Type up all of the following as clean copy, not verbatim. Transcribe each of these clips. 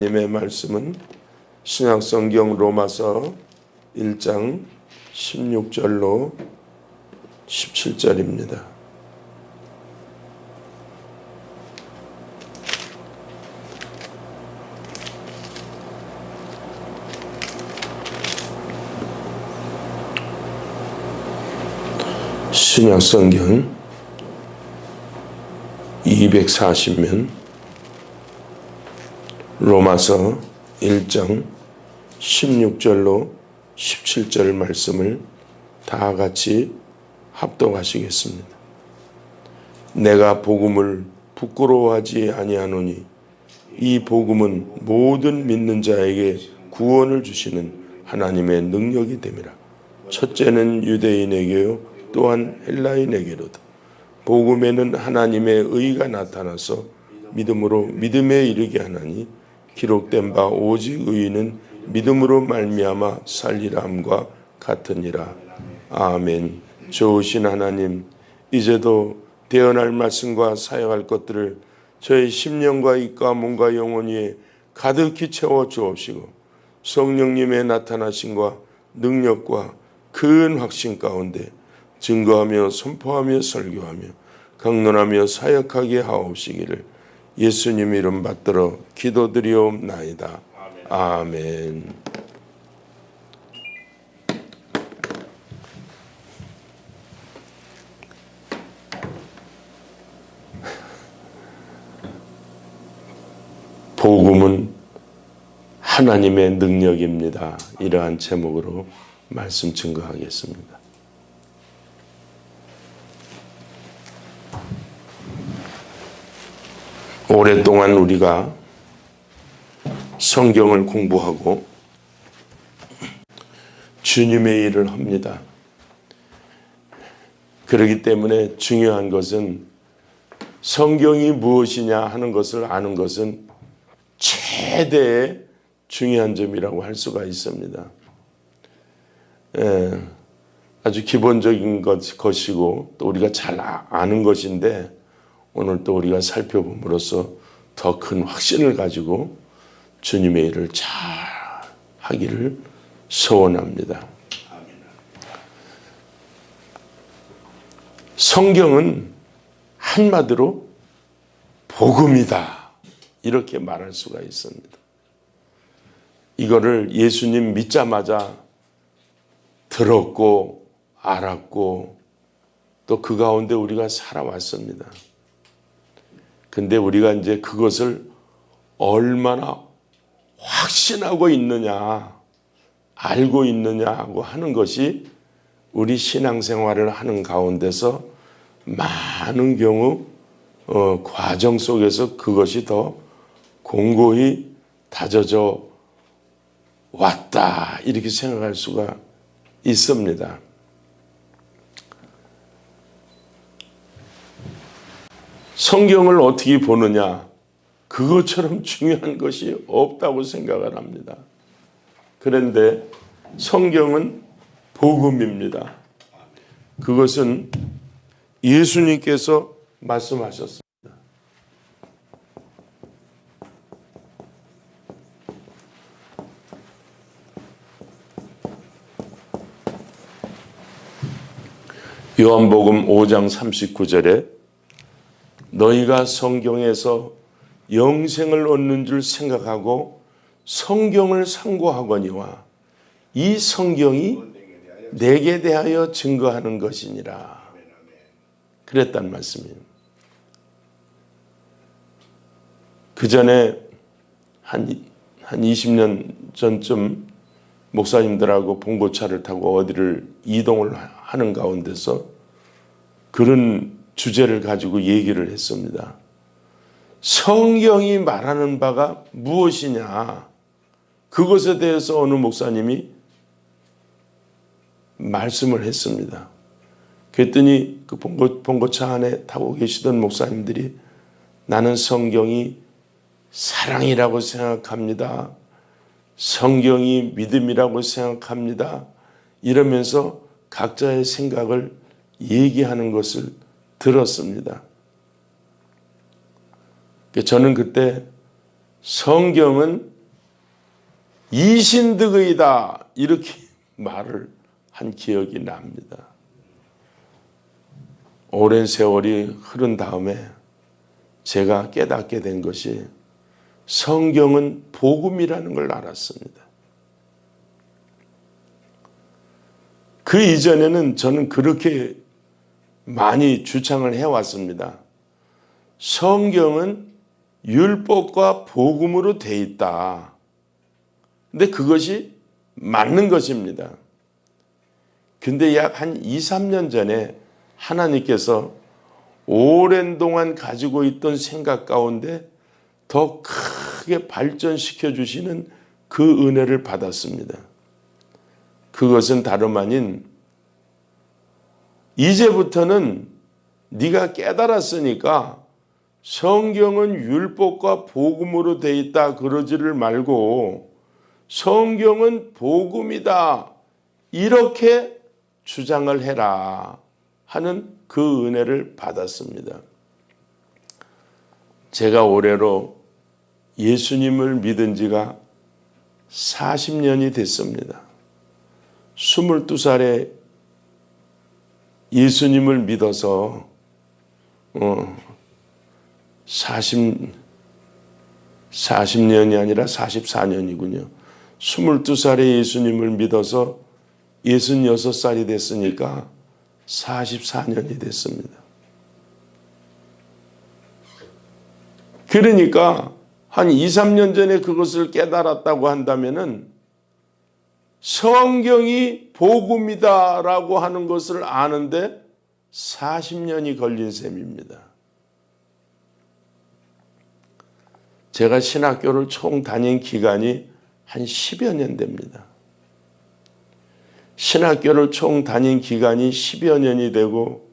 님의 말씀은 신약성경 로마서 1장 16절로 17절입니다. 신약성경 240면 로마서 1장 16절로 17절 말씀을 다 같이 합독하시겠습니다. 내가 복음을 부끄러워하지 아니하노니 이 복음은 모든 믿는 자에게 구원을 주시는 하나님의 능력이 됨이라. 첫째는 유대인에게요 또한 헬라인에게로다. 복음에는 하나님의 의가 나타나서 믿음으로 믿음에 이르게 하나니 기록된 바 오직 의인은 믿음으로 말미암아 살리라 함과 같으니라. 아멘. 좋으신 하나님, 이제도 대언할 말씀과 사역할 것들을 저의 심령과 입과 몸과 영혼 위에 가득히 채워 주옵시고 성령님의 나타나심과 능력과 큰 확신 가운데 증거하며 선포하며 설교하며 강론하며 사역하게 하옵시기를 예수님 이름 받들어 기도드리옵나이다. 아멘. 복음은 하나님의 능력입니다. 이러한 제목으로 말씀 증거하겠습니다. 오랫동안 우리가 성경을 공부하고 주님의 일을 합니다. 그렇기 때문에 중요한 것은 성경이 무엇이냐 하는 것을 아는 것은 최대의 중요한 점이라고 할 수가 있습니다. 아주 기본적인 것이고 또 우리가 잘 아는 것인데 오늘 또 우리가 살펴봄으로써 더 큰 확신을 가지고 주님의 일을 잘 하기를 소원합니다. 성경은 한마디로 복음이다 이렇게 말할 수가 있습니다. 이거를 예수님 믿자마자 들었고 알았고 또 그 가운데 우리가 살아왔습니다. 근데 우리가 이제 그것을 얼마나 확신하고 있느냐, 알고 있느냐고 하는 것이 우리 신앙생활을 하는 가운데서 많은 경우 과정 속에서 그것이 더 공고히 다져져 왔다 이렇게 생각할 수가 있습니다. 성경을 어떻게 보느냐, 그것처럼 중요한 것이 없다고 생각을 합니다. 그런데 성경은 복음입니다. 그것은 예수님께서 말씀하셨습니다. 요한복음 5장 39절에 너희가 성경에서 영생을 얻는 줄 생각하고 성경을 상고하거니와 이 성경이 내게 대하여 증거하는 것이니라. 그랬단 말씀이에요. 그 전에 한 20년 전쯤 목사님들하고 봉고차를 타고 어디를 이동을 하는 가운데서 그런 주제를 가지고 얘기를 했습니다. 성경이 말하는 바가 무엇이냐? 그것에 대해서 어느 목사님이 말씀을 했습니다. 그랬더니 그 봉고차 안에 타고 계시던 목사님들이 나는 성경이 사랑이라고 생각합니다. 성경이 믿음이라고 생각합니다. 이러면서 각자의 생각을 얘기하는 것을 들었습니다. 저는 그때 성경은 이신득의다 이렇게 말을 한 기억이 납니다. 오랜 세월이 흐른 다음에 제가 깨닫게 된 것이 성경은 복음이라는 걸 알았습니다. 그 이전에는 저는 그렇게 많이 주창을 해왔습니다. 성경은 율법과 복음으로 돼 있다. 근데 그것이 맞는 것입니다. 근데 약 한 2, 3년 전에 하나님께서 오랜 동안 가지고 있던 생각 가운데 더 크게 발전시켜 주시는 그 은혜를 받았습니다. 그것은 다름 아닌 이제부터는 네가 깨달았으니까 성경은 율법과 복음으로 돼 있다 그러지를 말고 성경은 복음이다 이렇게 주장을 해라 하는 그 은혜를 받았습니다. 제가 올해로 예수님을 믿은 지가 40년이 됐습니다. 22살에 예수님을 믿어서 40년이 아니라 44년이군요. 22살에 예수님을 믿어서 66살이 됐으니까 44년이 됐습니다. 그러니까 한 2, 3년 전에 그것을 깨달았다고 한다면은 성경이 복음이다라고 하는 것을 아는데 40년이 걸린 셈입니다. 제가 신학교를 총 다닌 기간이 한 10여 년 됩니다. 신학교를 총 다닌 기간이 10여 년이 되고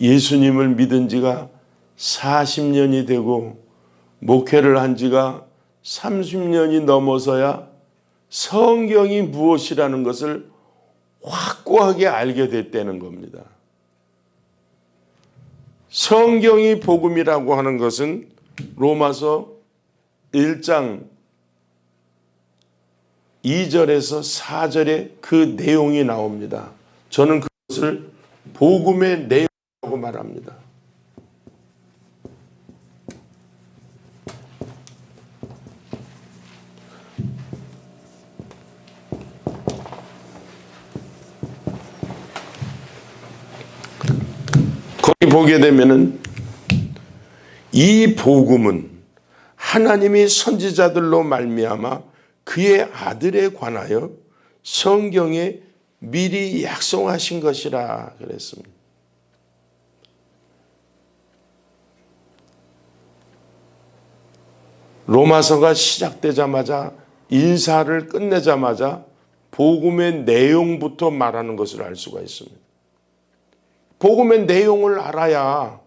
예수님을 믿은 지가 40년이 되고 목회를 한 지가 30년이 넘어서야 성경이 무엇이라는 것을 확고하게 알게 됐다는 겁니다. 성경이 복음이라고 하는 것은 로마서 1장 2절에서 4절에 그 내용이 나옵니다. 저는 그것을 복음의 내용이라고 말합니다. 거기 보게 되면은 이 복음은 하나님이 선지자들로 말미암아 그의 아들에 관하여 성경에 미리 약속하신 것이라 그랬습니다. 로마서가 시작되자마자 인사를 끝내자마자 복음의 내용부터 말하는 것을 알 수가 있습니다. 복음의 내용을 알아야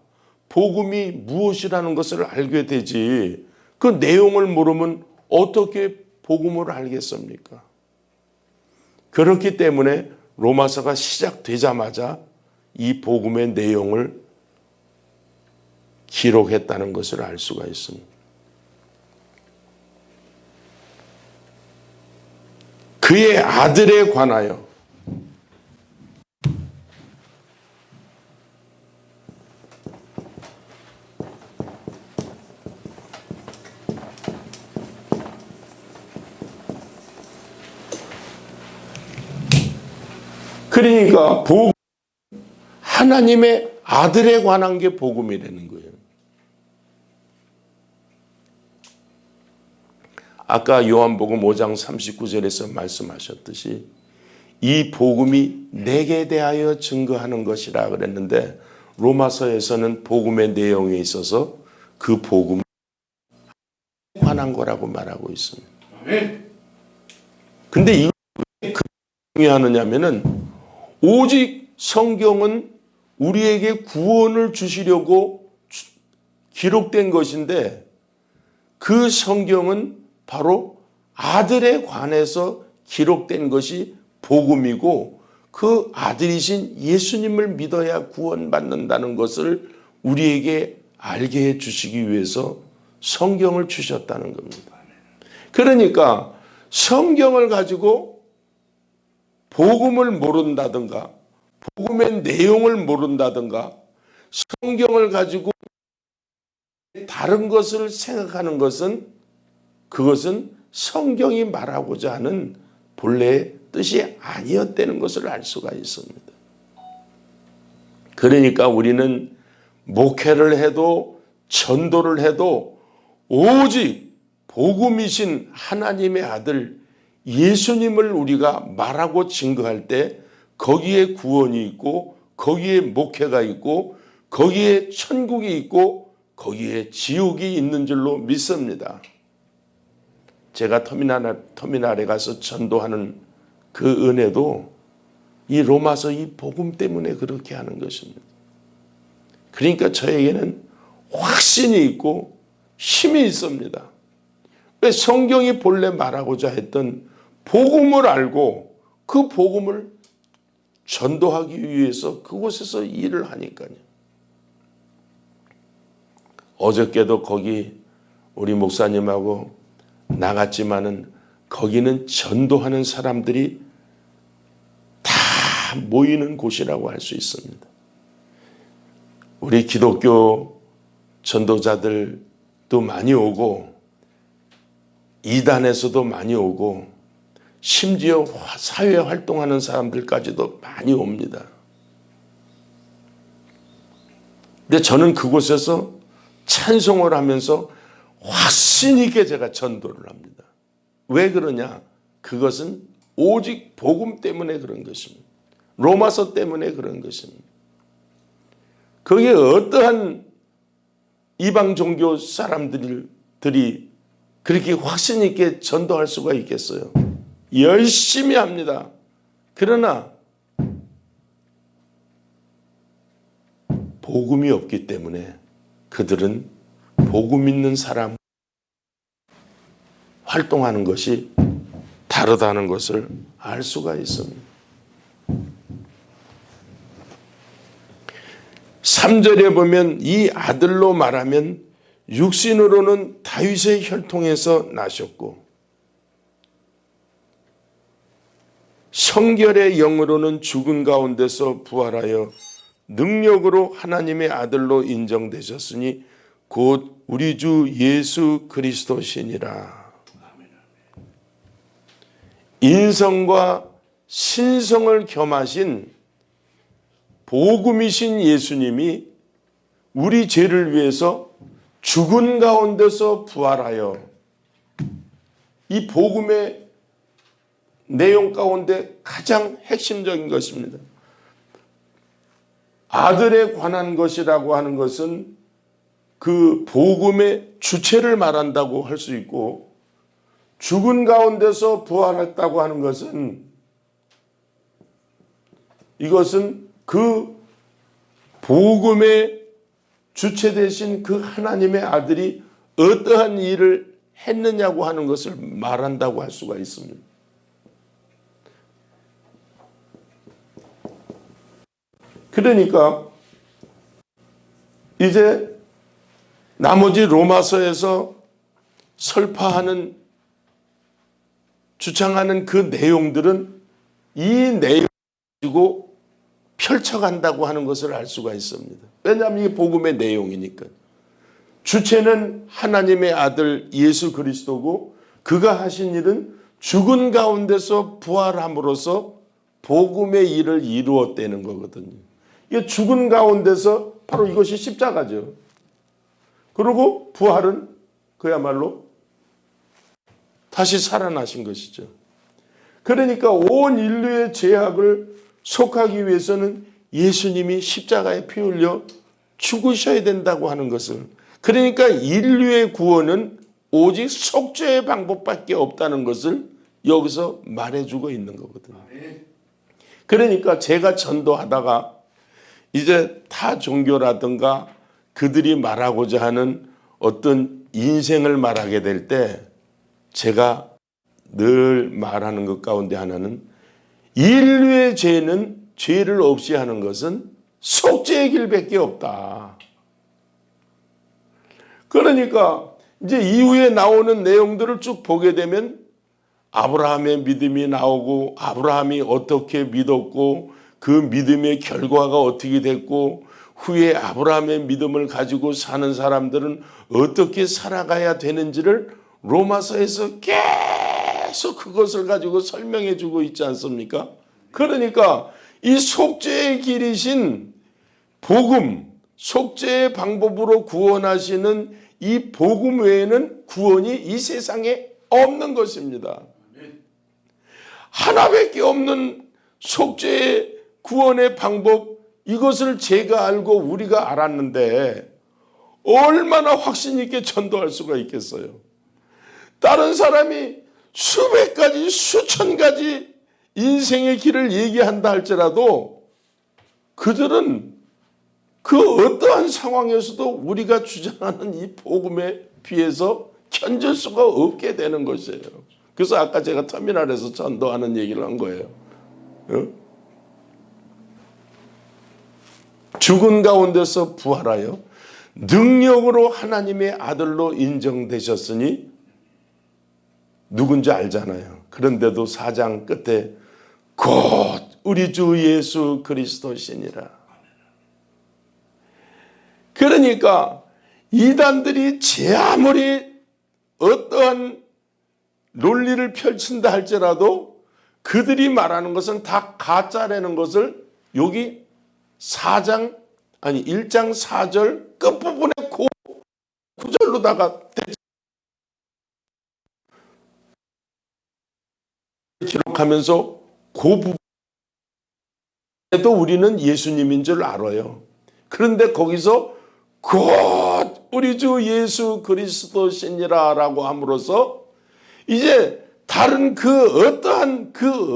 복음이 무엇이라는 것을 알게 되지 그 내용을 모르면 어떻게 복음을 알겠습니까? 그렇기 때문에 로마서가 시작되자마자 이 복음의 내용을 기록했다는 것을 알 수가 있습니다. 그의 아들에 관하여 그러니까 복음, 하나님의 아들에 관한 게 복음이라는 거예요. 아까 요한복음 5장 39절에서 말씀하셨듯이 이 복음이 내게 대하여 증거하는 것이라 그랬는데 로마서에서는 복음의 내용에 있어서 그 복음에 관한 거라고 말하고 있습니다. 근데 이거 왜 중요하느냐면은 오직 성경은 우리에게 구원을 주시려고 기록된 것인데 그 성경은 바로 아들에 관해서 기록된 것이 복음이고 그 아들이신 예수님을 믿어야 구원받는다는 것을 우리에게 알게 해 주시기 위해서 성경을 주셨다는 겁니다. 그러니까 성경을 가지고 복음을 모른다든가 복음의 내용을 모른다든가 성경을 가지고 다른 것을 생각하는 것은 그것은 성경이 말하고자 하는 본래의 뜻이 아니었다는 것을 알 수가 있습니다. 그러니까 우리는 목회를 해도 전도를 해도 오직 복음이신 하나님의 아들 예수님을 우리가 말하고 증거할 때 거기에 구원이 있고 거기에 목회가 있고 거기에 천국이 있고 거기에 지옥이 있는 줄로 믿습니다. 제가 터미널에 가서 전도하는 그 은혜도 이 로마서 이 복음 때문에 그렇게 하는 것입니다. 그러니까 저에게는 확신이 있고 힘이 있습니다. 왜 성경이 본래 말하고자 했던 복음을 알고 그 복음을 전도하기 위해서 그곳에서 일을 하니까요. 어저께도 거기 우리 목사님하고 나갔지만은 거기는 전도하는 사람들이 다 모이는 곳이라고 할 수 있습니다. 우리 기독교 전도자들도 많이 오고 이단에서도 많이 오고 심지어 사회 활동하는 사람들까지도 많이 옵니다. 근데 저는 그곳에서 찬송을 하면서 확신 있게 제가 전도를 합니다. 왜 그러냐? 그것은 오직 복음 때문에 그런 것입니다. 로마서 때문에 그런 것입니다. 거기에 어떠한 이방 종교 사람들이 그렇게 확신 있게 전도할 수가 있겠어요? 열심히 합니다. 그러나 복음이 없기 때문에 그들은 복음 있는 사람 활동하는 것이 다르다는 것을 알 수가 있습니다. 3절에 보면 이 아들로 말하면 육신으로는 다윗의 혈통에서 나셨고 성결의 영으로는 죽은 가운데서 부활하여 능력으로 하나님의 아들로 인정되셨으니 곧 우리 주 예수 그리스도시니라. 인성과 신성을 겸하신 복음이신 예수님이 우리 죄를 위해서 죽은 가운데서 부활하여 이 복음의 내용 가운데 가장 핵심적인 것입니다. 아들에 관한 것이라고 하는 것은 그 복음의 주체를 말한다고 할 수 있고 죽은 가운데서 부활했다고 하는 것은 이것은 그 복음의 주체 되신 그 하나님의 아들이 어떠한 일을 했느냐고 하는 것을 말한다고 할 수가 있습니다. 그러니까 이제 나머지 로마서에서 설파하는 주창하는 그 내용들은 이 내용을 가지고 펼쳐간다고 하는 것을 알 수가 있습니다. 왜냐하면 이게 복음의 내용이니까. 주체는 하나님의 아들 예수 그리스도고 그가 하신 일은 죽은 가운데서 부활함으로써 복음의 일을 이루었다는 거거든요. 이 죽은 가운데서 바로 이것이 십자가죠. 그리고 부활은 그야말로 다시 살아나신 것이죠. 그러니까 온 인류의 죄악을 속하기 위해서는 예수님이 십자가에 피 흘려 죽으셔야 된다고 하는 것을, 그러니까 인류의 구원은 오직 속죄의 방법밖에 없다는 것을 여기서 말해주고 있는 거거든요. 그러니까 제가 전도하다가 이제 타 종교라든가 그들이 말하고자 하는 어떤 인생을 말하게 될 때 제가 늘 말하는 것 가운데 하나는 인류의 죄는 죄를 없이 하는 것은 속죄의 길밖에 없다. 그러니까 이제 이후에 나오는 내용들을 쭉 보게 되면 아브라함의 믿음이 나오고 아브라함이 어떻게 믿었고 그 믿음의 결과가 어떻게 됐고 후에 아브라함의 믿음을 가지고 사는 사람들은 어떻게 살아가야 되는지를 로마서에서 계속 그것을 가지고 설명해 주고 있지 않습니까? 그러니까 이 속죄의 길이신 복음, 속죄의 방법으로 구원하시는 이 복음 외에는 구원이 이 세상에 없는 것입니다. 하나밖에 없는 속죄의 구원의 방법, 이것을 제가 알고 우리가 알았는데 얼마나 확신 있게 전도할 수가 있겠어요? 다른 사람이 수백 가지, 수천 가지 인생의 길을 얘기한다 할지라도 그들은 그 어떠한 상황에서도 우리가 주장하는 이 복음에 비해서 견딜 수가 없게 되는 것이에요. 그래서 아까 제가 터미널에서 전도하는 얘기를 한 거예요. 죽은 가운데서 부활하여 능력으로 하나님의 아들로 인정되셨으니 누군지 알잖아요. 그런데도 4장 끝에 곧 우리 주 예수 그리스도시니라. 그러니까 이단들이 제 아무리 어떠한 논리를 펼친다 할지라도 그들이 말하는 것은 다 가짜라는 것을 여기 1장 4절 끝부분에 그 구절로다가 기록하면서 그 부분에도 우리는 예수님인 줄 알아요. 그런데 거기서 곧 우리 주 예수 그리스도시니라 라고 함으로써 이제 다른 그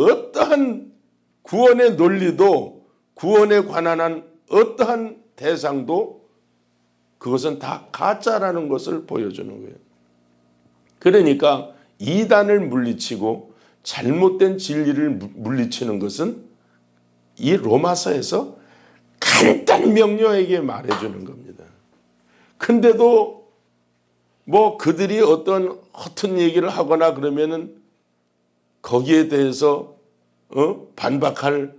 어떠한 구원의 논리도 구원에 관한 어떠한 대상도 그것은 다 가짜라는 것을 보여주는 거예요. 그러니까 이단을 물리치고 잘못된 진리를 물리치는 것은 이 로마서에서 간단 명료하게 말해주는 겁니다. 근데도 뭐 그들이 어떤 허튼 얘기를 하거나 그러면은 거기에 대해서 반박할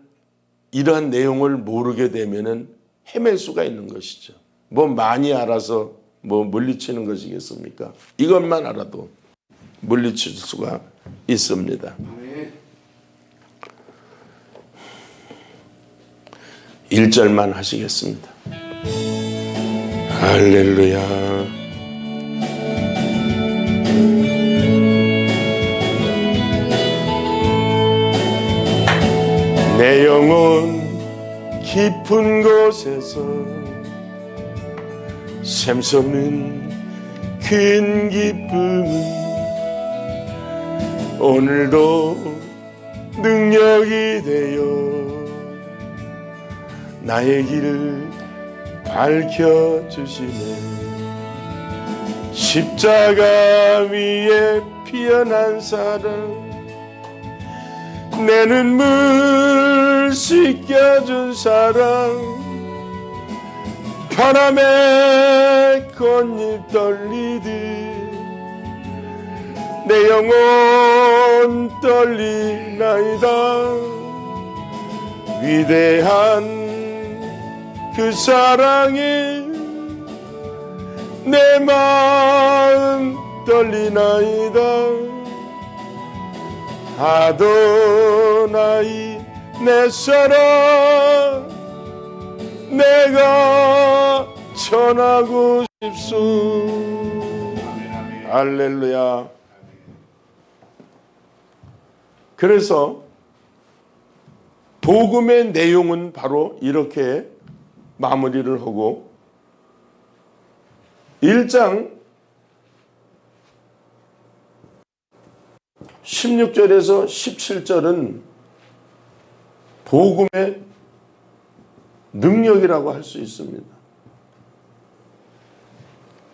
이러한 내용을 모르게 되면은 헤맬 수가 있는 것이죠. 뭐 많이 알아서 뭐 물리치는 것이겠습니까? 이것만 알아도 물리칠 수가 있습니다. 1절만 하시겠습니다. 할렐루야. 내 영혼 깊은 곳에서 샘솟는 큰 기쁨은 오늘도 능력이 되어 나의 길을 밝혀주시네. 십자가 위에 피어난 사랑, 내 눈물 씻겨준 사랑, 바람에 꽃잎 떨리듯 내 영혼 떨리나이다. 위대한 그 사랑에 내 마음 떨리나이다. 아도나이 내 사랑 내가 전하고 싶소. 할렐루야. 그래서 복음의 내용은 바로 이렇게 마무리를 하고 1장 16절에서 17절은 복음의 능력이라고 할 수 있습니다.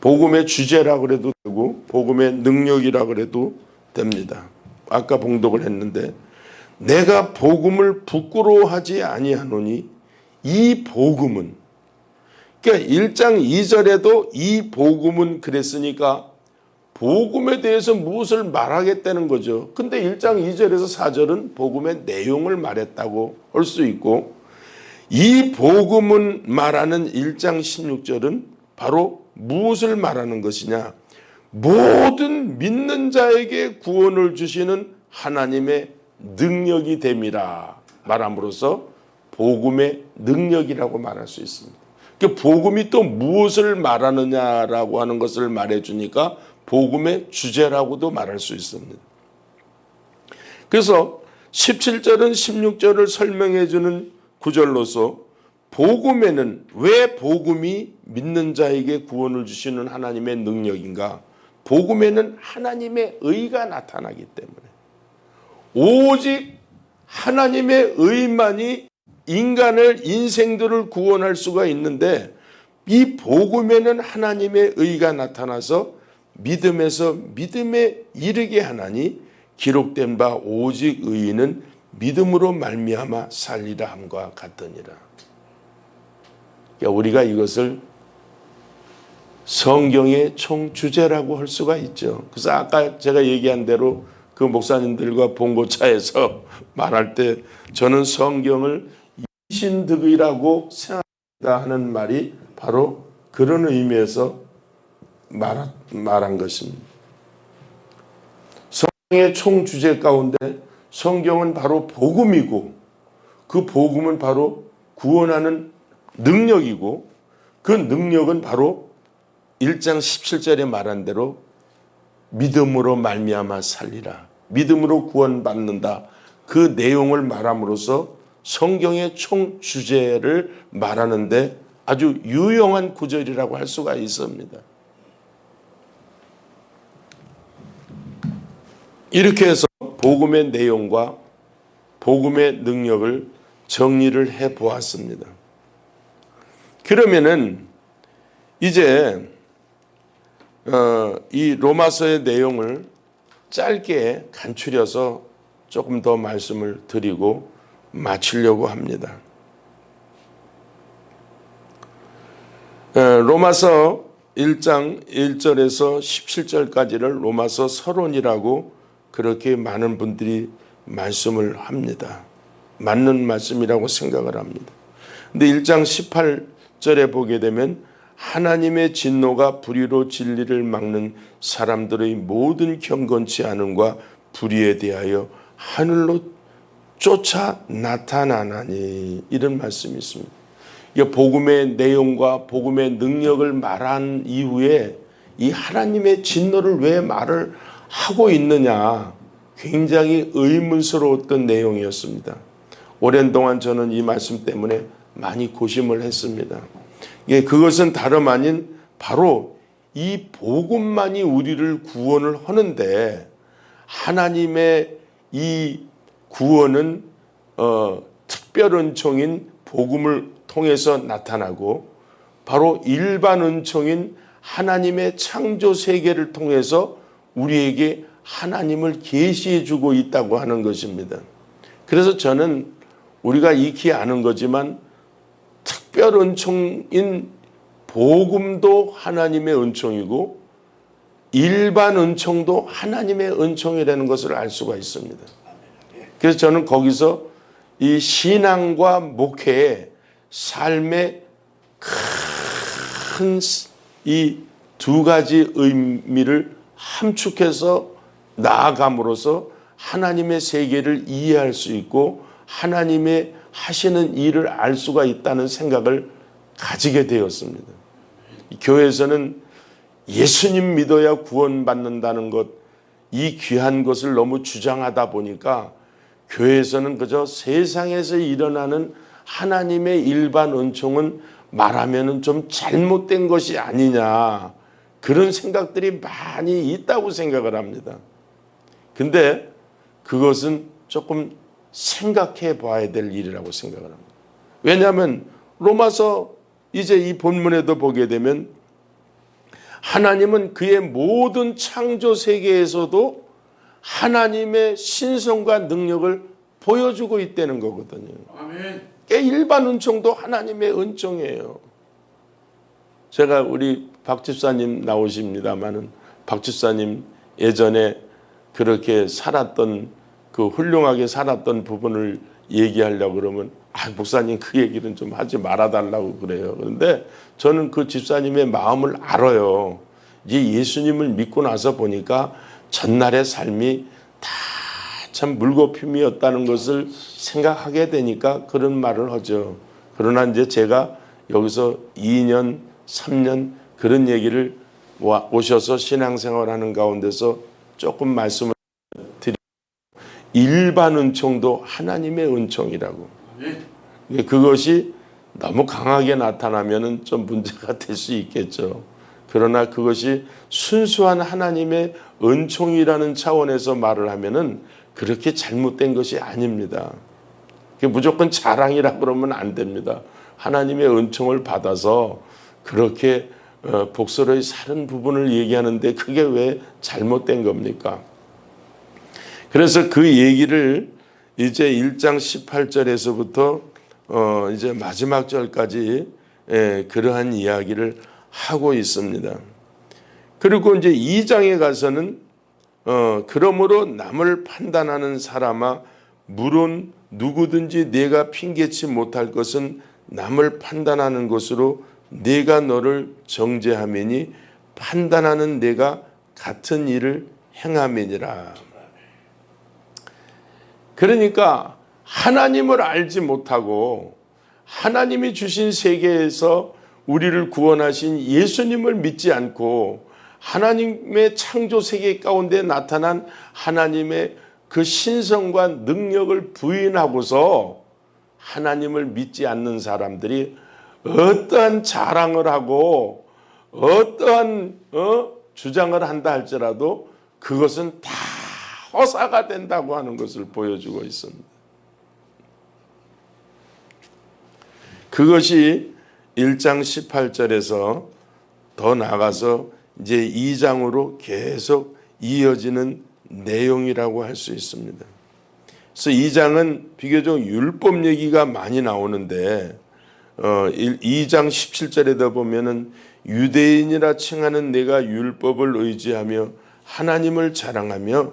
복음의 주제라고 해도 되고 복음의 능력이라고 해도 됩니다. 아까 봉독을 했는데 내가 복음을 부끄러워하지 아니하노니 이 복음은, 그러니까 1장 2절에도 이 복음은 그랬으니까 복음에 대해서 무엇을 말하겠다는 거죠. 근데 1장 2절에서 4절은 복음의 내용을 말했다고 할 수 있고, 이 복음은 말하는 1장 16절은 바로 무엇을 말하는 것이냐? 모든 믿는 자에게 구원을 주시는 하나님의 능력이 됨이라 말함으로써 복음의 능력이라고 말할 수 있습니다. 그 복음이 또 무엇을 말하느냐라고 하는 것을 말해주니까 복음의 주제라고도 말할 수 있습니다. 그래서 17절은 16절을 설명해주는 구절로서 복음에는 왜 복음이 믿는 자에게 구원을 주시는 하나님의 능력인가? 복음에는 하나님의 의가 나타나기 때문에, 오직 하나님의 의만이 인간을, 인생들을 구원할 수가 있는데, 이 복음에는 하나님의 의가 나타나서 믿음에서 믿음에 이르게 하나니 기록된 바 오직 의인은 믿음으로 말미암아 살리라 함과 같으니라. 우리가 이것을 성경의 총주제라고 할 수가 있죠. 그래서 아까 제가 얘기한 대로 그 목사님들과 봉고차에서 말할 때 저는 성경을 이신득의라고 생각한다 하는 말이 바로 그런 의미에서 말한 것입니다. 성경의 총주제 가운데 성경은 바로 복음이고, 그 복음은 바로 구원하는 능력이고, 그 능력은 바로 1장 17절에 말한 대로 믿음으로 말미암아 살리라, 믿음으로 구원받는다, 그 내용을 말함으로써 성경의 총주제를 말하는데 아주 유용한 구절이라고 할 수가 있습니다. 이렇게 해서 복음의 내용과 복음의 능력을 정리를 해 보았습니다. 그러면은 이제 이 로마서의 내용을 짧게 간추려서 조금 더 말씀을 드리고 마치려고 합니다. 로마서 1장 1절에서 17절까지를 로마서 서론이라고 그렇게 많은 분들이 말씀을 합니다. 맞는 말씀이라고 생각을 합니다. 근데 1장 18절에 보게 되면 하나님의 진노가 불의로 진리를 막는 사람들의 모든 경건치 않음과 불의에 대하여 하늘로 쫓아 나타나나니, 이런 말씀이 있습니다. 복음의 내용과 복음의 능력을 말한 이후에 이 하나님의 진노를 왜 말을 하고 있느냐, 굉장히 의문스러웠던 내용이었습니다. 오랜 동안 저는 이 말씀 때문에 많이 고심을 했습니다. 그것은 다름 아닌 바로 이 복음만이 우리를 구원을 하는데, 하나님의 이 구원은 특별 은총인 복음을 통해서 나타나고, 바로 일반 은총인 하나님의 창조 세계를 통해서 우리에게 하나님을 계시해 주고 있다고 하는 것입니다. 그래서 저는 우리가 익히 아는 거지만 특별 은총인 복음도 하나님의 은총이고 일반 은총도 하나님의 은총이라는 것을 알 수가 있습니다. 그래서 저는 거기서 이 신앙과 목회의 삶의 큰 이 두 가지 의미를 함축해서 나아감으로써 하나님의 세계를 이해할 수 있고 하나님의 하시는 일을 알 수가 있다는 생각을 가지게 되었습니다. 교회에서는 예수님 믿어야 구원받는다는 것, 이 귀한 것을 너무 주장하다 보니까 교회에서는 그저 세상에서 일어나는 하나님의 일반 은총은 말하면은 좀 잘못된 것이 아니냐, 그런 생각들이 많이 있다고 생각을 합니다. 근데 그것은 조금 생각해 봐야 될 일이라고 생각을 합니다. 왜냐하면 로마서 이제 이 본문에도 보게 되면 하나님은 그의 모든 창조 세계에서도 하나님의 신성과 능력을 보여주고 있다는 거거든요. 아멘. 일반 은총도 하나님의 은총이에요. 제가 우리 박 집사님 나오십니다마는 박 집사님 예전에 그렇게 살았던 그 훌륭하게 살았던 부분을 얘기하려고 그러면 목사님 그 얘기는 좀 하지 말아달라고 그래요. 그런데 저는 그 집사님의 마음을 알아요. 이제 예수님을 믿고 나서 보니까 전날의 삶이 다 참 물거품이었다는 것을 생각하게 되니까 그런 말을 하죠. 그러나 이제 제가 여기서 2년, 3년 그런 얘기를 오셔서 신앙생활하는 가운데서 조금 말씀을 드리고, 일반 은총도 하나님의 은총이라고. 그것이 너무 강하게 나타나면 좀 문제가 될 수 있겠죠. 그러나 그것이 순수한 하나님의 은총이라는 차원에서 말을 하면은 그렇게 잘못된 것이 아닙니다. 무조건 자랑이라 그러면 안 됩니다. 하나님의 은총을 받아서 그렇게 복스러이 사는 부분을 얘기하는데 그게 왜 잘못된 겁니까? 그래서 그 얘기를 이제 1장 18절에서부터 이제 마지막 절까지 그러한 이야기를 하고 있습니다. 그리고 이제 2장에 가서는 그러므로 남을 판단하는 사람아, 물론 누구든지 내가 핑계치 못할 것은 남을 판단하는 것으로 내가 너를 정죄함이니 판단하는 내가 같은 일을 행함이니라. 그러니까 하나님을 알지 못하고 하나님이 주신 세계에서 우리를 구원하신 예수님을 믿지 않고 하나님의 창조 세계 가운데 나타난 하나님의 그 신성과 능력을 부인하고서 하나님을 믿지 않는 사람들이 어떠한 자랑을 하고 어떠한 주장을 한다 할지라도 그것은 다 허사가 된다고 하는 것을 보여주고 있습니다. 그것이 1장 18절에서 더 나아가서 이제 2장으로 계속 이어지는 내용이라고 할 수 있습니다. 그래서 2장은 비교적 율법 얘기가 많이 나오는데 2장 17절에다 보면은 유대인이라 칭하는 내가 율법을 의지하며 하나님을 자랑하며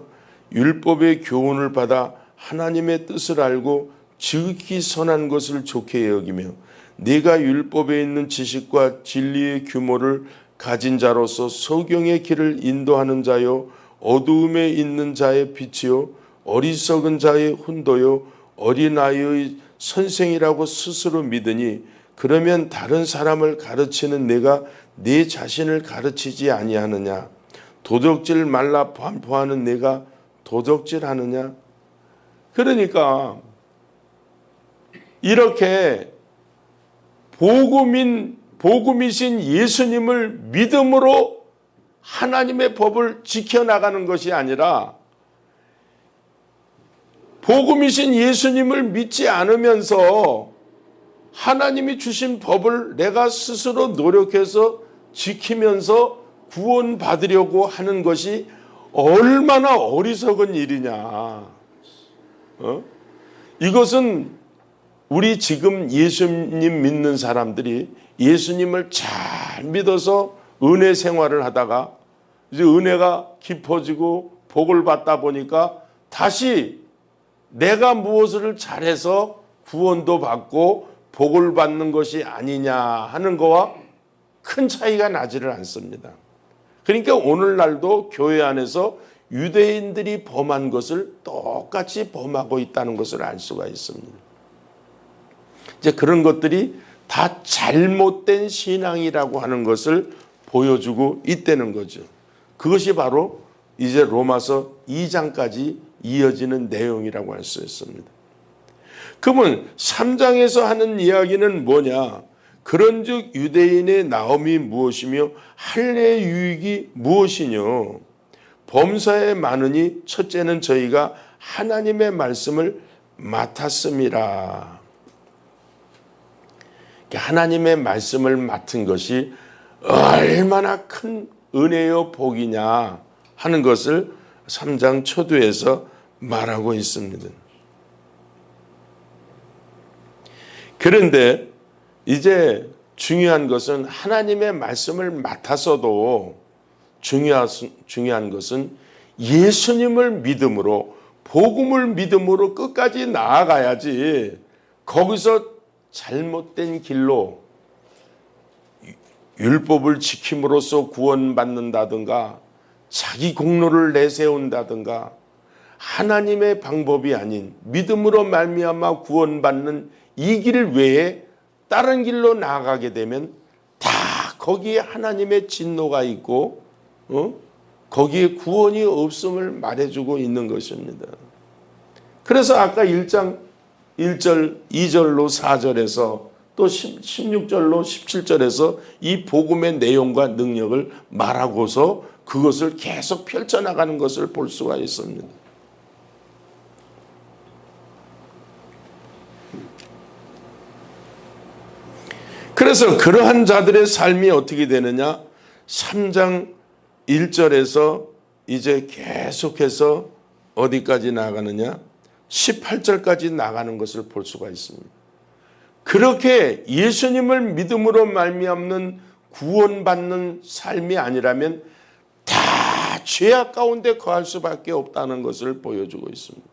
율법의 교훈을 받아 하나님의 뜻을 알고 지극히 선한 것을 좋게 여기며 네가 율법에 있는 지식과 진리의 규모를 가진 자로서 소경의 길을 인도하는 자요 어두움에 있는 자의 빛이요 어리석은 자의 훈도요 어린아이의 선생이라고 스스로 믿으니 그러면 다른 사람을 가르치는 내가 네 자신을 가르치지 아니하느냐? 도적질 말라 반포하는 내가 도적질하느냐? 그러니까 이렇게 복음이신 예수님을 믿음으로 하나님의 법을 지켜나가는 것이 아니라 복음이신 예수님을 믿지 않으면서 하나님이 주신 법을 내가 스스로 노력해서 지키면서 구원받으려고 하는 것이 얼마나 어리석은 일이냐. 이것은 우리 지금 예수님 믿는 사람들이 예수님을 잘 믿어서 은혜 생활을 하다가 이제 은혜가 깊어지고 복을 받다 보니까 다시 내가 무엇을 잘해서 구원도 받고 복을 받는 것이 아니냐 하는 거와 큰 차이가 나지를 않습니다. 그러니까 오늘날도 교회 안에서 유대인들이 범한 것을 똑같이 범하고 있다는 것을 알 수가 있습니다. 이제 그런 것들이 다 잘못된 신앙이라고 하는 것을 보여주고 있다는 거죠. 그것이 바로 이제 로마서 2장까지 이어지는 내용이라고 할 수 있습니다. 그러면 3장에서 하는 이야기는 뭐냐? 그런즉 유대인의 나옴이 무엇이며 할례의 유익이 무엇이뇨? 범사에 많으니 첫째는 저희가 하나님의 말씀을 맡았음이라. 하나님의 말씀을 맡은 것이 얼마나 큰 은혜요 복이냐 하는 것을 3장 초두에서 말하고 있습니다. 그런데 이제 중요한 것은 하나님의 말씀을 맡았어도 중요한 것은 예수님을 믿음으로, 복음을 믿음으로 끝까지 나아가야지 거기서 잘못된 길로 율법을 지킴으로써 구원받는다든가 자기 공로를 내세운다든가 하나님의 방법이 아닌 믿음으로 말미암아 구원받는 이 길 외에 다른 길로 나아가게 되면 다 거기에 하나님의 진노가 있고 거기에 구원이 없음을 말해주고 있는 것입니다. 그래서 아까 1장 1절, 2절로 4절에서 또 16절로 17절에서 이 복음의 내용과 능력을 말하고서 그것을 계속 펼쳐나가는 것을 볼 수가 있습니다. 그래서 그러한 자들의 삶이 어떻게 되느냐? 3장 1절에서 이제 계속해서 어디까지 나가느냐? 18절까지 나가는 것을 볼 수가 있습니다. 그렇게 예수님을 믿음으로 말미암는 구원받는 삶이 아니라면 다 죄악 가운데 거할 수밖에 없다는 것을 보여주고 있습니다.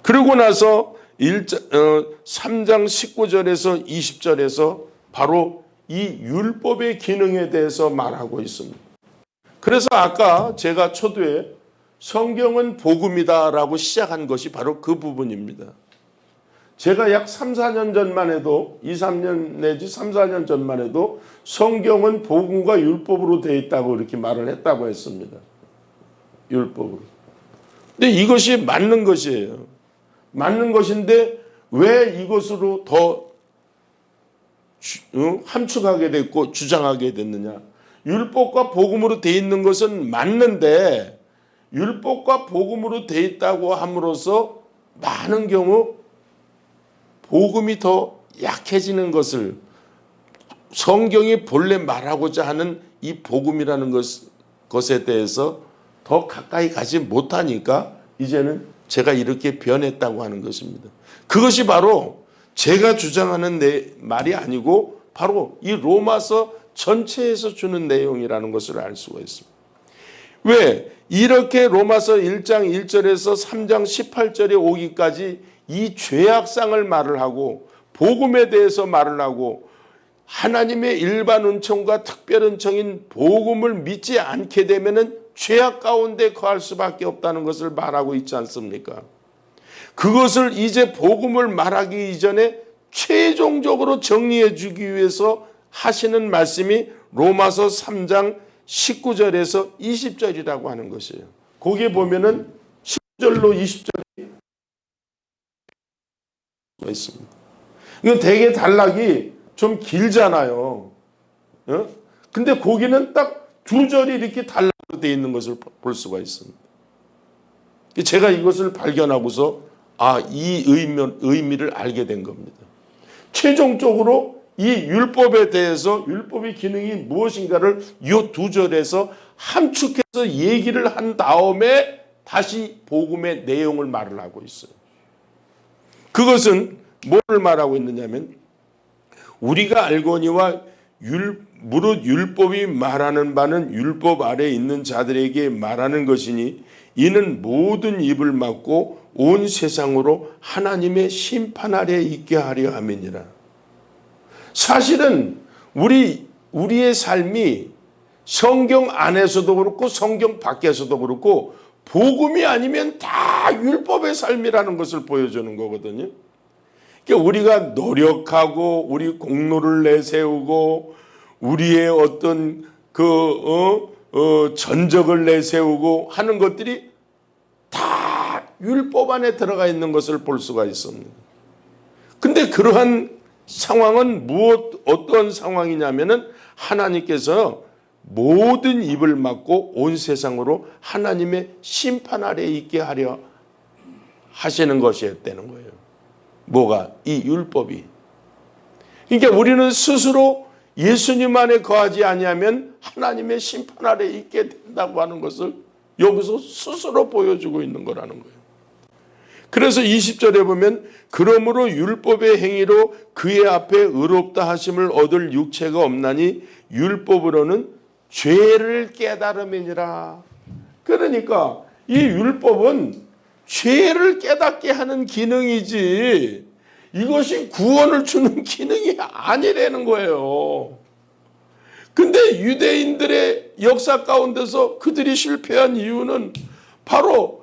그러고 나서 3장 19절에서 20절에서 바로 이 율법의 기능에 대해서 말하고 있습니다. 그래서 아까 제가 초두에 성경은 복음이다라고 시작한 것이 바로 그 부분입니다. 제가 약 3, 4년 전만 해도 2, 3년 내지 3, 4년 전만 해도 성경은 복음과 율법으로 되어 있다고 이렇게 말을 했다고 했습니다. 율법으로. 근데 이것이 맞는 것이에요. 맞는 것인데 왜 이것으로 더 함축하게 됐고 주장하게 됐느냐. 율법과 복음으로 되어 있는 것은 맞는데 율법과 복음으로 되어 있다고 함으로써 많은 경우 복음이 더 약해지는 것을 성경이 본래 말하고자 하는 이 복음이라는 것에 대해서 더 가까이 가지 못하니까 이제는 제가 이렇게 변했다고 하는 것입니다. 그것이 바로 제가 주장하는 말이 아니고 바로 이 로마서 전체에서 주는 내용이라는 것을 알 수가 있습니다. 왜? 이렇게 로마서 1장 1절에서 3장 18절에 오기까지 이 죄악상을 말을 하고 복음에 대해서 말을 하고 하나님의 일반 은총과 특별 은총인 복음을 믿지 않게 되면은 죄악 가운데 거할 수밖에 없다는 것을 말하고 있지 않습니까? 그것을 이제 복음을 말하기 이전에 최종적으로 정리해 주기 위해서 하시는 말씀이 로마서 3장 19절에서 20절이라고 하는 것이에요. 거기에 보면은 10절로 20절이 있습니다. 이건 되게 단락이 좀 길잖아요. 근데 거기는 딱 두 절이 이렇게 단락으로 되어 있는 것을 볼 수가 있습니다. 제가 이것을 발견하고서 이 의미를 알게 된 겁니다. 최종적으로 이 율법에 대해서 율법의 기능이 무엇인가를 이 두 절에서 함축해서 얘기를 한 다음에 다시 복음의 내용을 말을 하고 있어요. 그것은 뭐를 말하고 있느냐면 우리가 알거니와 무릇 율법이 말하는 바는 율법 아래 있는 자들에게 말하는 것이니 이는 모든 입을 막고 온 세상으로 하나님의 심판 아래 있게 하려 함이니라. 사실은 우리의 삶이 성경 안에서도 그렇고 성경 밖에서도 그렇고 복음이 아니면 다 율법의 삶이라는 것을 보여주는 거거든요. 그러니까 우리가 노력하고 우리 공로를 내세우고 우리의 어떤 전적을 내세우고 하는 것들이 다 율법 안에 들어가 있는 것을 볼 수가 있습니다. 근데 그러한 상황은 어떤 상황이냐면은 하나님께서 모든 입을 막고 온 세상으로 하나님의 심판 아래 있게 하려 하시는 것이었다는 거예요. 뭐가? 이 율법이. 그러니까 우리는 스스로 예수님 안에 거하지 아니하면 하나님의 심판 아래 있게 된다고 하는 것을 여기서 스스로 보여주고 있는 거라는 거예요. 그래서 20절에 보면 그러므로 율법의 행위로 그의 앞에 의롭다 하심을 얻을 육체가 없나니 율법으로는 죄를 깨달음이니라. 그러니까 이 율법은 죄를 깨닫게 하는 기능이지 이것이 구원을 주는 기능이 아니라는 거예요. 근데 유대인들의 역사 가운데서 그들이 실패한 이유는 바로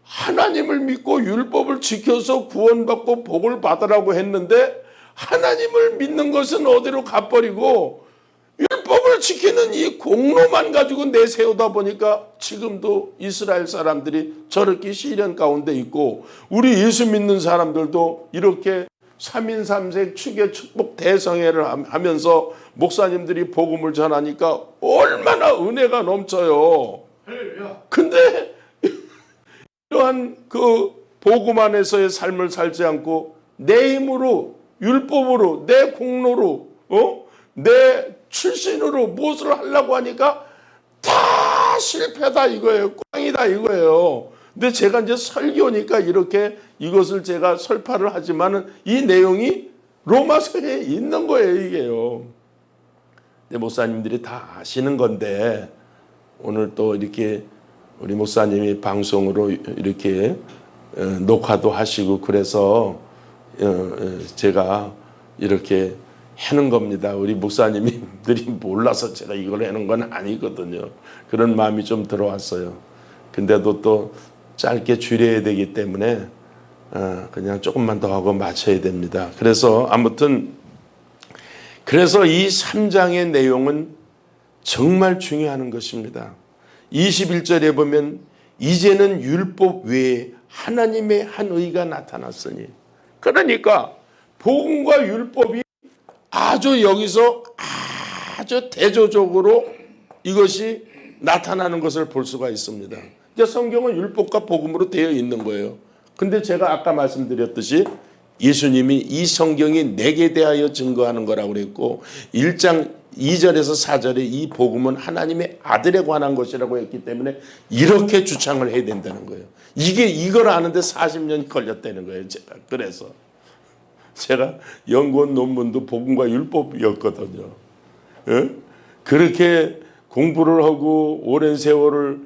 하나님을 믿고 율법을 지켜서 구원받고 복을 받으라고 했는데 하나님을 믿는 것은 어디로 가버리고 율법을 지키는 이 공로만 가지고 내세우다 보니까 지금도 이스라엘 사람들이 저렇게 시련 가운데 있고 우리 예수 믿는 사람들도 이렇게 3인 3색 축의 축복 대성회를 하면서 목사님들이 복음을 전하니까 얼마나 은혜가 넘쳐요. 근데 이러한 그 복음 안에서의 삶을 살지 않고 내 힘으로 율법으로 내 공로로 내 출신으로 무엇을 하려고 하니까 다 실패다 이거예요. 꽝이다 이거예요. 근데 제가 이제 설교니까 이렇게 이것을 제가 설파를 하지만은 이 내용이 로마서에 있는 거예요, 이게요. 근데 목사님들이 다 아시는 건데 오늘 또 이렇게 우리 목사님이 방송으로 이렇게 녹화도 하시고 그래서 제가 이렇게 하는 겁니다. 우리 목사님들이 몰라서 제가 이걸 하는 건 아니거든요. 그런 마음이 좀 들어왔어요. 근데도 또 짧게 줄여야 되기 때문에 그냥 조금만 더 하고 마쳐야 됩니다. 그래서 아무튼 그래서 이 3장의 내용은 정말 중요한 것입니다. 21절에 보면 이제는 율법 외에 하나님의 한 의가 나타났으니 그러니까 복음과 율법이 아주 여기서 아주 대조적으로 이것이 나타나는 것을 볼 수가 있습니다. 이제 성경은 율법과 복음으로 되어 있는 거예요. 근데 제가 아까 말씀드렸듯이 예수님이 이 성경이 내게 대하여 증거하는 거라고 그랬고 1장 2절에서 4절에 이 복음은 하나님의 아들에 관한 것이라고 했기 때문에 이렇게 주창을 해야 된다는 거예요. 이걸 아는데 40년이 걸렸다는 거예요. 그래서 제가 연구원 논문도 복음과 율법이었거든요. 그렇게 공부를 하고 오랜 세월을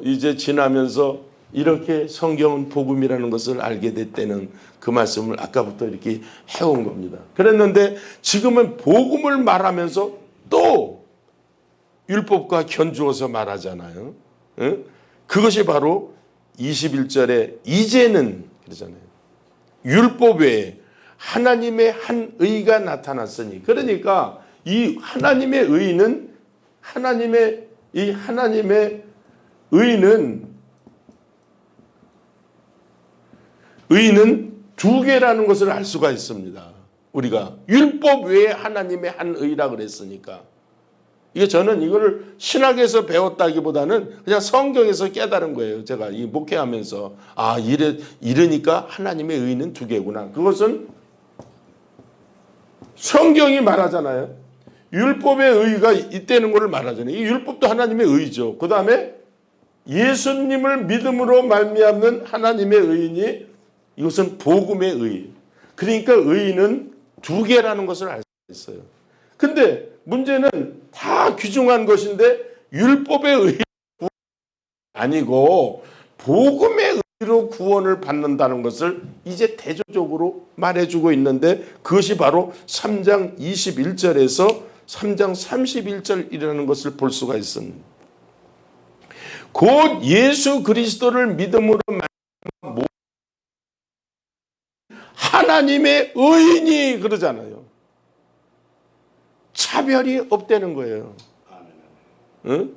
이제 지나면서 이렇게 성경은 복음이라는 것을 알게 됐다는 그 말씀을 아까부터 이렇게 해온 겁니다. 그랬는데 지금은 복음을 말하면서 또 율법과 견주어서 말하잖아요. 그것이 바로 21절에 이제는 그러잖아요. 율법 외에 하나님의 한 의가 나타났으니 그러니까 이 하나님의 의는 하나님의 의는 두 개라는 것을 알 수가 있습니다. 우리가 율법 외에 하나님의 한 의라 그랬으니까 이게 저는 이거를 신학에서 배웠다기보다는 그냥 성경에서 깨달은 거예요. 제가 이 목회하면서 이러니까 하나님의 의는 두 개구나. 그것은 성경이 말하잖아요. 율법의 의가 있다는 것을 말하잖아요. 이 율법도 하나님의 의죠. 그 다음에 예수님을 믿음으로 말미암는 하나님의 의니 이것은 복음의 의. 그러니까 의는 두 개라는 것을 알 수 있어요. 근데 문제는 다 귀중한 것인데 율법의 의 아니고 복음의 의로 구원을 받는다는 것을 이제 대조적으로 말해주고 있는데 그것이 바로 3장 21절에서 3장 31절이라는 것을 볼 수가 있습니다. 곧 예수 그리스도를 믿음으로 하나님의 의인이 그러잖아요. 차별이 없다는 거예요. 응?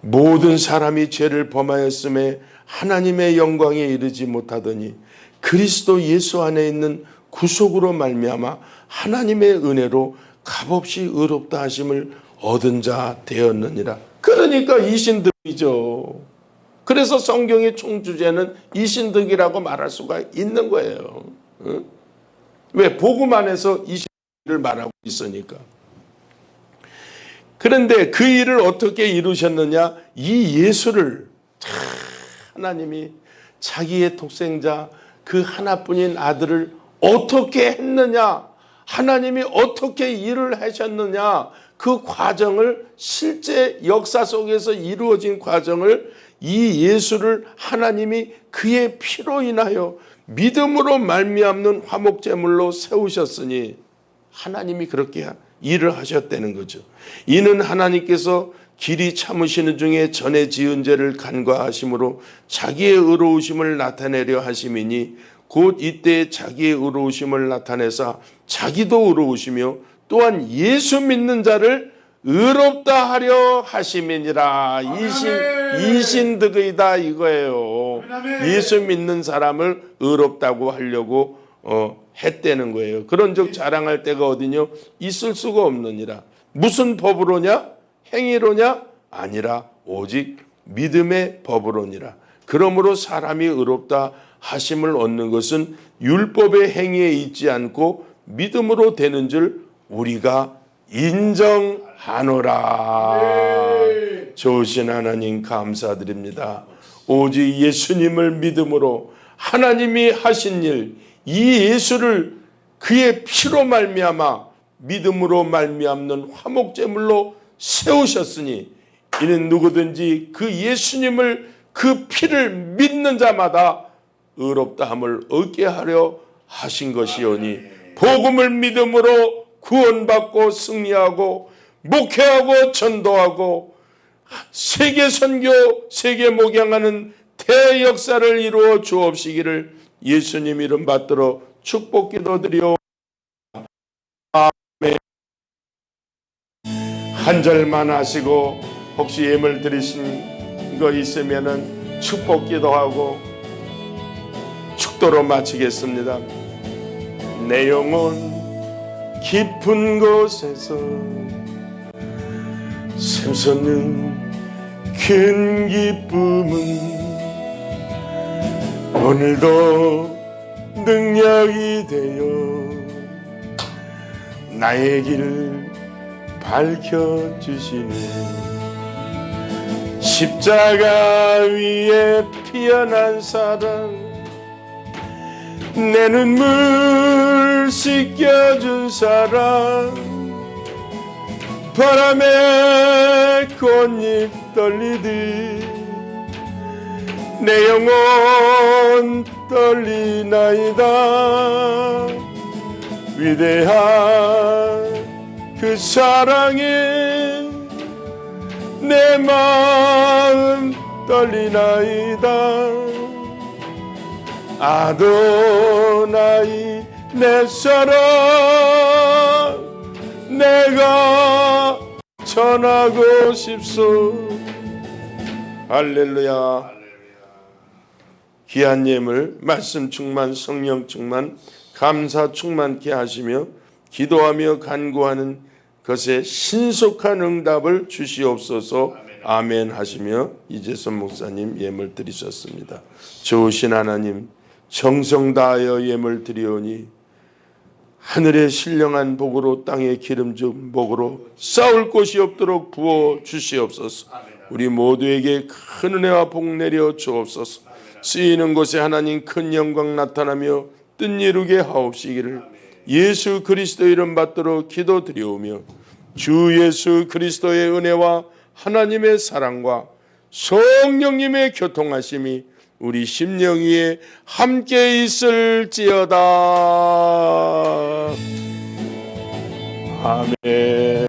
모든 사람이 죄를 범하였음에 하나님의 영광에 이르지 못하더니 그리스도 예수 안에 있는 구속으로 말미암아 하나님의 은혜로 값없이 의롭다 하심을 얻은 자 되었느니라. 그러니까 이신득이죠. 그래서 성경의 총주제는 이신득이라고 말할 수가 있는 거예요. 응? 왜? 복음 안에서 이신득을 말하고 있으니까. 그런데 그 일을 어떻게 이루셨느냐? 이 예수를 하나님이 자기의 독생자 그 하나뿐인 아들을 어떻게 했느냐, 하나님이 어떻게 일을 하셨느냐, 그 과정을, 실제 역사 속에서 이루어진 과정을, 이 예수를 하나님이 그의 피로 인하여 믿음으로 말미암는 화목제물로 세우셨으니 하나님이 그렇게 일을 하셨다는 거죠. 이는 하나님께서 길이 참으시는 중에 전에 지은 죄를 간과하심으로 자기의 의로우심을 나타내려 하심이니 곧 이때 자기의 의로우심을 나타내사 자기도 의로우시며 또한 예수 믿는 자를 의롭다 하려 하심이니라. 이신득의다 이거예요. 예수 믿는 사람을 의롭다고 하려고 했다는 거예요. 그런즉 자랑할 데가 어디뇨? 있을 수가 없느니라. 무슨 법으로냐? 행위로냐? 아니라 오직 믿음의 법으로니라. 그러므로 사람이 의롭다 하심을 얻는 것은 율법의 행위에 있지 않고 믿음으로 되는 줄 우리가 인정하노라. 좋으신 하나님 감사드립니다. 오직 예수님을 믿음으로 하나님이 하신 일, 이 예수를 그의 피로 말미암아 믿음으로 말미암는 화목제물로 세우셨으니 이는 누구든지 그 예수님을, 그 피를 믿는 자마다 의롭다함을 얻게 하려 하신 것이오니 복음을 믿음으로 구원받고 승리하고 목회하고 전도하고 세계 선교, 세계 목양하는 대역사를 이루어 주옵시기를 예수님 이름 받들어 축복 기도드리오. 아멘. 한 절만 하시고 혹시 예물 드리신 거 있으면은 축복 기도하고 축도로 마치겠습니다. 내 영혼 깊은 곳에서 샘솟는 큰 기쁨은 오늘도 능력이 되어 나의 길 밝혀주시네. 십자가 위에 피어난 사랑, 내 눈물 씻겨준 사랑, 바람에 꽃잎 떨리듯 내 영혼 떨리나이다. 위대한 그 사랑에 내 마음 떨리나이다. 아도나이 내 사랑 내가 전하고 싶소. 할렐루야. 귀한 예물, 말씀 충만, 성령 충만, 감사 충만케 하시며 기도하며 간구하는 것에 신속한 응답을 주시옵소서. 아멘 하시며 이재선 목사님 예물 드리셨습니다. 좋으신 하나님, 정성 다하여 예물 드리오니 하늘의 신령한 복으로 땅의 기름진 복으로 싸울 곳이 없도록 부어 주시옵소서. 우리 모두에게 큰 은혜와 복 내려 주옵소서. 쓰이는 곳에 하나님 큰 영광 나타나며 뜻 이루게 하옵시기를 예수 그리스도 이름 받들어 기도드리오며 주 예수 그리스도의 은혜와 하나님의 사랑과 성령님의 교통하심이 우리 심령 위에 함께 있을지어다. 아멘.